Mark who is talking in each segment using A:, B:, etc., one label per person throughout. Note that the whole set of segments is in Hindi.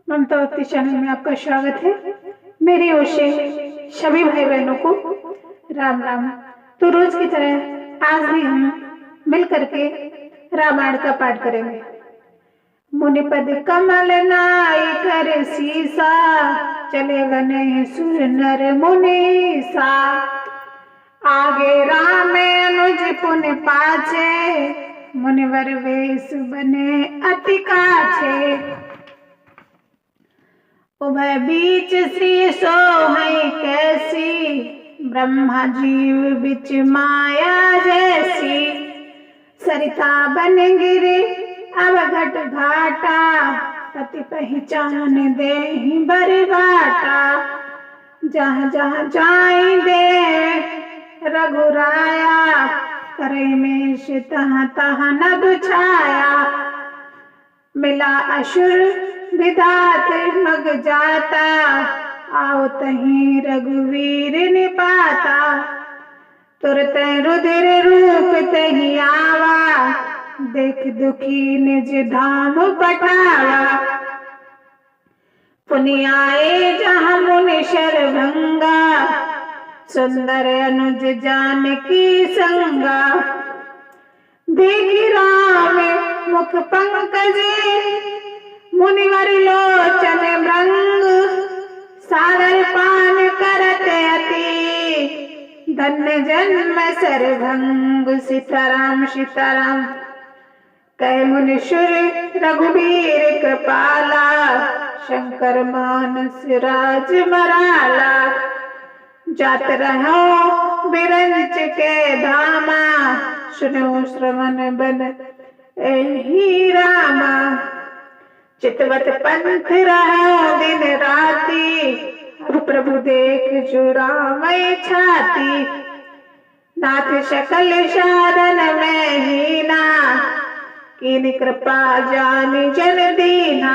A: ममतावती चैनल में आपका स्वागत है। मेरी ओर से सभी भाई बहनों को राम राम। तो रोज की तरह आज भी हम मिल करके रामायण का पाठ करेंगे। मुनिपद कमल नाई कर सीसा, चले बने सुर नर मुनीसा। आगे राम अनुज पुन पाछे, मुनिवर वेश बने अति काछे। उभय बीच श्री सोहै कैसी, ब्रह्मा जीव बिच माया जैसी। सरिता बन गिरे अब घट घाटा, पति पहचान देहि बरि बाटा। जहाँ जहाँ जाई दे रघुराया, करे में तहाँ तहाँ नभ छाया। मिला असुर विधात मग जाता, आओ तहीं रघुवीर निपाता। तुरत रुधिर रूप तहीं आवा, देख दुखी निज धाम पठावा। पुनि आए जहाँ मुनि शरभंगा, सुंदर अनुज जानकी संगा। देखी राम मुख पंकजे, मुनिवर लोचन भृंग। सागर पान करत अति, धन्य जन्म सरभंग। सीताराम सीताराम कह मुनिशुर रघुबीर कृपाला, शंकर मानस राज मराला। जात रहो बिरंच के धामा, सुनो श्रवण बन एहि रामा। चितवत पंथ रहो दिन राती, अब प्रभु देख जुड़ावै छाती। नाथ सकल साधन में हीना, कीन कृपा जानि जन दीना।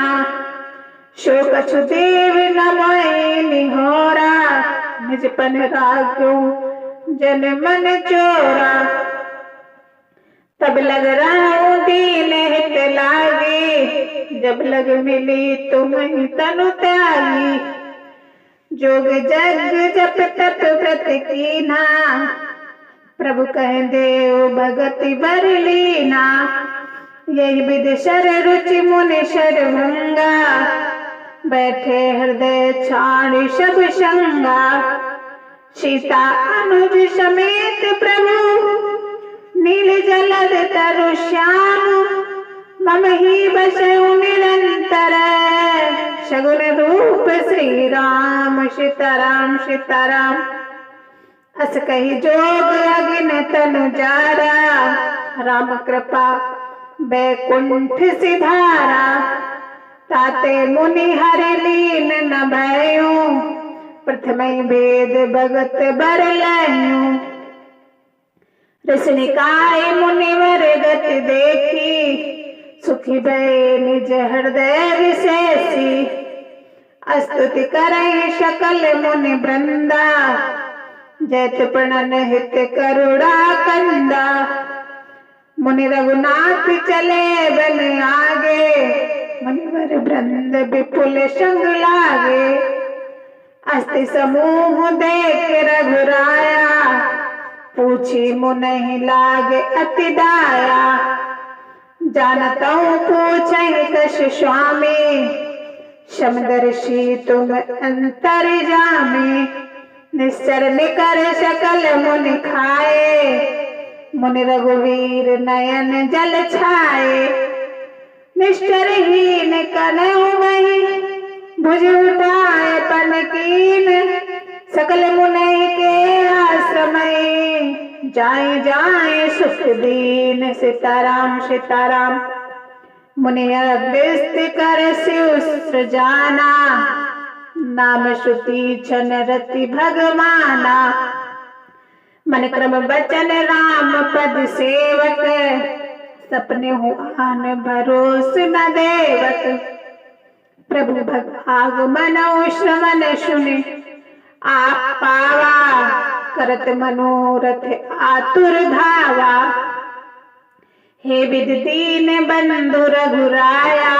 A: शो कछु देव न मोहि निहोरा, निज पन राख्यो जन मन चोरा। तब लग रहा दीन हित लागी, जब लग मिली तुम्हें तनु त्यागी। जोग जग जप तप व्रत कीना, प्रभु कह देव भगति बर लीना। यही विधि शर रुचि मुनि शरभंगा, बैठे हृदय छाड़ी सब संगा। सीता अनुज समेत प्रभु, नील जलद तरु श्याम। मम ही बसउ निरंतर, सगुन रूप श्री राम। सीताराम सीताराम अस कही जोग अगिन तनु जारा, राम कृपा बैकुंठ सिधारा। ताते मुनि हरि लीन न भयउ, प्रथम भेद भगत बर लयउ। ऋषिनिकाय मुनिवर गति देखी, सुखी भय निज हृदय विशेषी। स्तुति करहि सकल मुनि वृंदा, जैत प्रणन हित करुणा कंदा। मुनि रघुनाथ चले बन आगे, मुनिवर वृंद विपुल संग लागे। अस्ति समूह देख रघुराया, पूछी मुनि लागे अति दाया। जानतऊ पूछहि कछु स्वामी, समदर्शी तुम अंतर्यामी। निश्चर निकर सकल मुनि खाए, मुनि रघुवीर नयन जल छाए। निश्चर हीन कनहु वही, भुज उठाए पन कीन। सकल मुनि के आश्रमय, जाए जाए सुख दीन। सीताराम सीताराम मुनि अभ्यस्त कर शिव सृजाना, नाम श्रुति छन रति भगवाना। मन क्रम बचन राम पद सेवक, सपने हो आन भरोस न देवक। प्रभु भग आगमन श्रवण सुनि, आप पावा। करत मनोरथ आतुर धावा। हे विधि दीन बंधु रघुराया,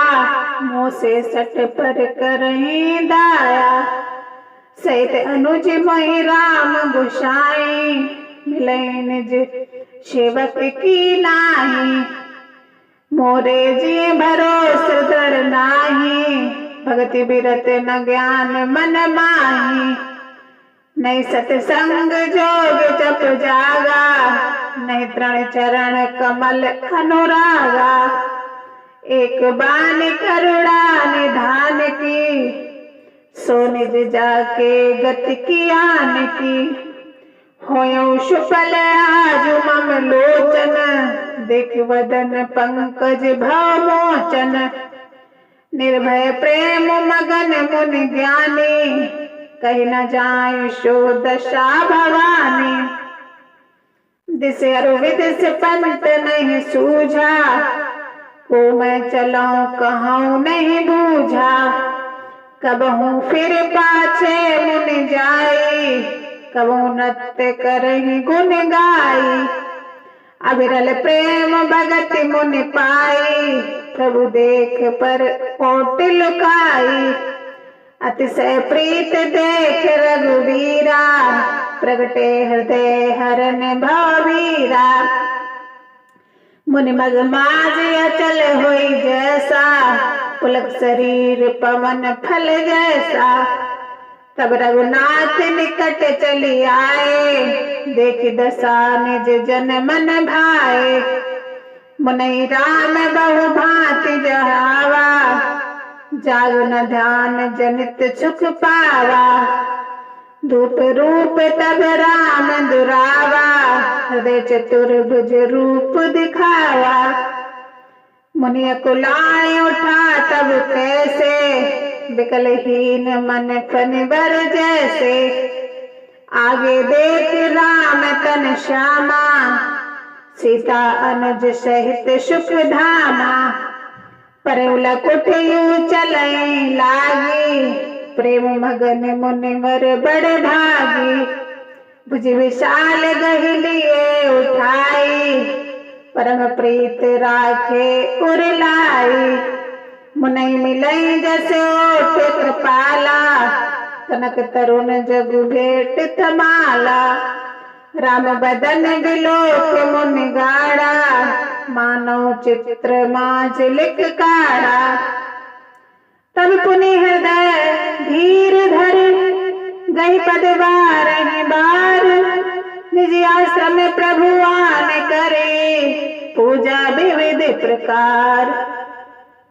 A: मुँह से सट पर करही दाया। सहित अनुज मोहि राम गोसाई, मिले निज सेवक की नाही। मोरे जी भरोस दृढ़ नाही, भगति बिरत न ज्ञान मन माही। नहीं सतसंग जोग जप जागा, नहीं तृण चरण कमल अनुरागा। एक बानी करुणा निधान की, सो निज जाके गति की आन की। होयो शुफल आज मम लोचन, देख वदन पंकज भवमोचन। निर्भय प्रेम मगन मुनि ज्ञानी, कही न जाए शो दशा भवानी। दिसे अरुविद से पंत नहीं सूझा, को मैं चलाऊं कहूँ नहीं बूझा। कबहू फिर पाछे मुनि जाई, कबहू नृत्य करही गुण गाई। अविरल प्रेम भगत मुनि पाई, प्रभु देख पर ओट लुकाई। अतिशय प्रीत देख रघुवीरा, प्रगटे हृदय हरन भवबीरा। मुनि मग माज अचल होई जैसा, पुलक शरीर पवन फल जैसा। तब रघुनाथ निकट चली आए, देखी दशा निज जन मन भाए। मुनि राम बहु भांति जहावा, जाग न ध्यान जनित सुख पावा। धूप रूप तब राम दुरावा, हृदय चतुर्भुज रूप दिखावा। मुनि कुलाए उठा तब कैसे, विकलहीन मन फनिबर जैसे। आगे देख राम तन श्यामा, सीता अनुज सहित सुख धामा। परउल कुटियु चलई लागी, प्रेम मगन मुनिवर बड़ भागी। भुज विशाल गहिलिए उठाई, परम प्रीत राखे उर लाई। मुनि मिलई जसे ओट कृपाला, कनक तरुण जगु भेट थमाला। राम बदन बिलोक मुनि गाड़ा, मानव चित्र माज लिख काढ़ा। तब पुनि हृदय धीर धर, गई पद बारहि बार। निज आश्रम प्रभु आन करे, पूजा विविध प्रकार।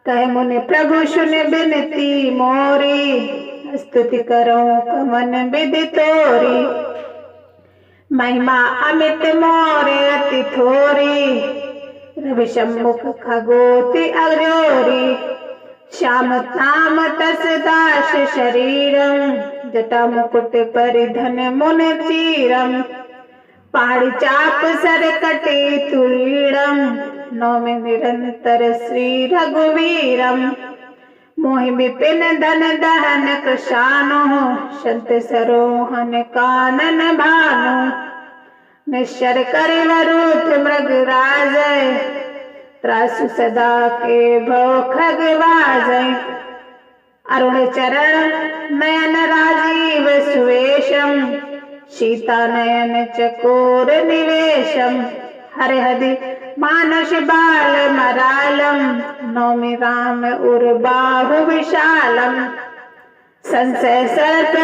A: कहे मुनि प्रभु सुन बिनती मोरी, स्तुति करो कमन विधि तोरी। महिमा अमित मोरे अति थोरी, रवि सम्मुख खगोति अग्रोरी। श्याम ताम तस दास शरीरम, जटा मुकुट परिधन मुन चीरम। पहाड़ी चाप सर कटी तुरीडम, नौमि निरंतर श्री रघुवीरम। मोहि विपिन धन दहन कृशानो, संत सरोहन कानन भानु। निश्चर कर वरुथ मृग राजय, त्रासु सदा के भव खग वाजय। अरुण चरण नयन राजीव सुवेशम, सीता नयन चकोर निवेशम। हरिहदि मानस बाल मरालम, नौमि राम उर बाहु विशालम। संशय सर्प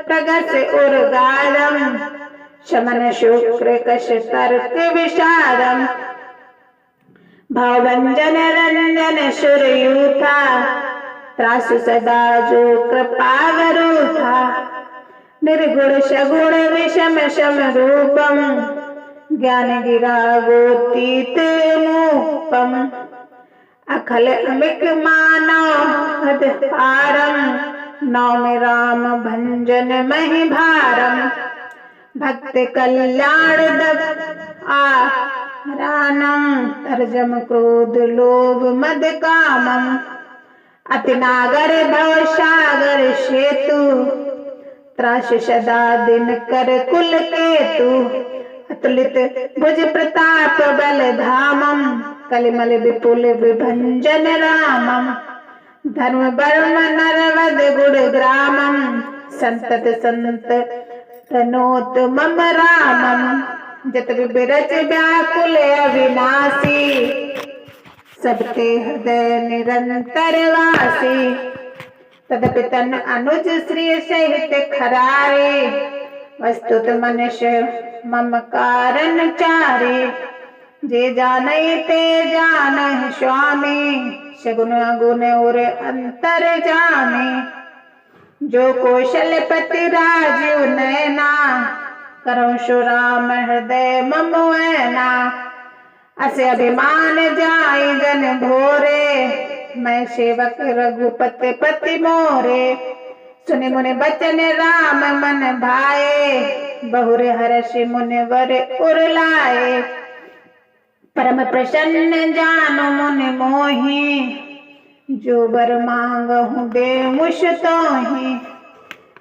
A: प्रगस उर गालम, शमन शुक्र कश तर्क विशारम। भवभंजन रंजन सुरयूथा, त्रासु सदा जो कृपा गरूथा। निर्गुण सगुण विषम सम रूपम, ज्ञान गिरा गोतीत मूपम। अखल अमिक मानव हद पारम, नौमि राम भंजन महि भारम। भक्त कल्याण दब आरानम, तर्जम क्रोध लोभ मद कामम। अति नागर भव सागर सेतु, त्रास सदा दिन कर कुल केतु। अतुलित भुज प्रताप बल धामम, कलिमल विपुल विभंजन रामम। धर्म वर्म नरवद गुण ग्रामम संतत संत तनोत मम रामम जत विरच व्याकुल अविनाशी सबते हृदय निरंतर वासी तदपि तन अनुज श्री सहित खरारे वस्तुत मनुष्य मम कारण चारे जे जाने ते जान स्वामी सगुन अगुण और अंतर जाने जो कौशलपति राजीव नैना करौ सो राम हृदय मम ऐना असे अभिमान जाय जन भोरे मैं सेवक रघुपति पति मोरे सुनि मुनि बचन राम मन भाए बहुरे हर्षि मुनि वर उरलाए परम प्रसन्न जानो मुनि मोहि जो बर मांगहु दे मुझ तोहि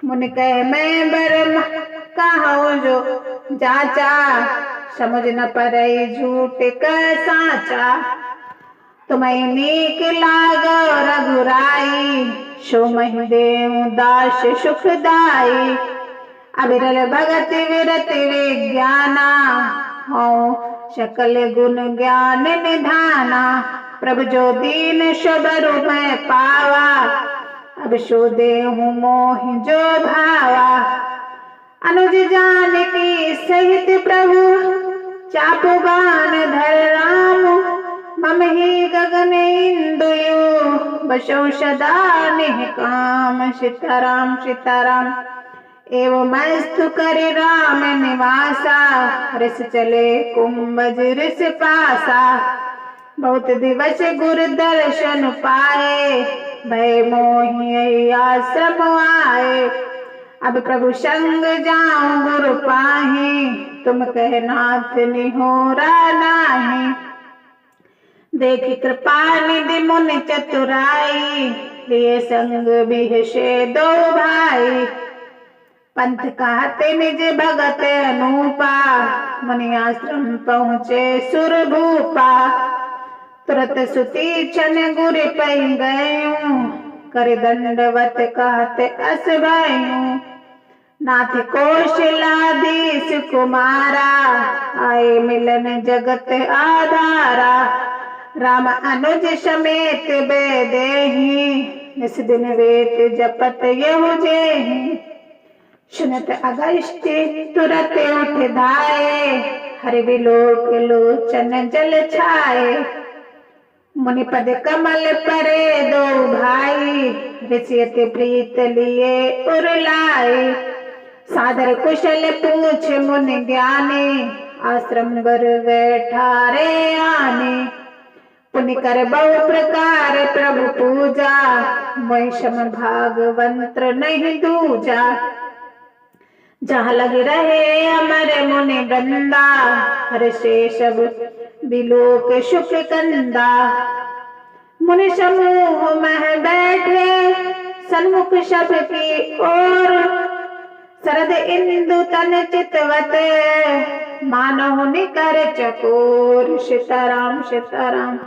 A: मुनि कह मैं बर कहूँ जो जाचा समझ न पड़ई झूठ का साचा तुम्हें नीक लागो रघुराई सो महि देव दास सुखदाई अविरल भगत विरति विज्ञाना हो सकल गुण ज्ञान निधाना प्रभु जो दीन शबरु मैं पावा अब सो देहु मोहि जो भावा अनुज जानकी सहित प्रभु चापु गान धर राम मम ही गगन इंदुयु बसो सदा निकाम सीताराम सीताराम एवं मस्तु करे राम निवासा ऋष चले कुंभज ऋष पासा बहुत दिवस गुरु दर्शन पाए भय मोहि आश्रम आए अब प्रभु संग जाऊं गुरु पाही तुम कह नाथ निहोरा नाही देखी कृपा निधि मुनि चतुराई लिए संग बिहसे दो भाई पंथ कहते निज भगत अनूपा मुनि आश्रम पहुँचे सुर भूपा तुरत सुती छन गुर पै गयूं कर दंडवत कहते अस भयूं नाथ कौशलाधीश कुमारा आए मिलन जगत आधारा राम अनुज समेत बेदेही निस दिन वेद जपत यहु जेहि सुनत अगस्त्य तुरत उठ धाये हरि विलोक लोचन जल छाए मुनि पद कमल परे दो भाई ऋषि प्रीत लिए उरलाए सादर कुशल पूछ मुनि ज्ञानी आश्रम बर बैठारे आने पुनि कर बहु प्रकार प्रभु पूजा वैषम भागवंत्र नहीं दूजा जहाँ लग रहे अमर मुनि बंदा हर से सब बिलोक सुख कंदा मुनि समूह में बैठे सन्मुख सब की ओर शरद इंदु तन चितवत मानो निकर चकोर सीताराम सीताराम।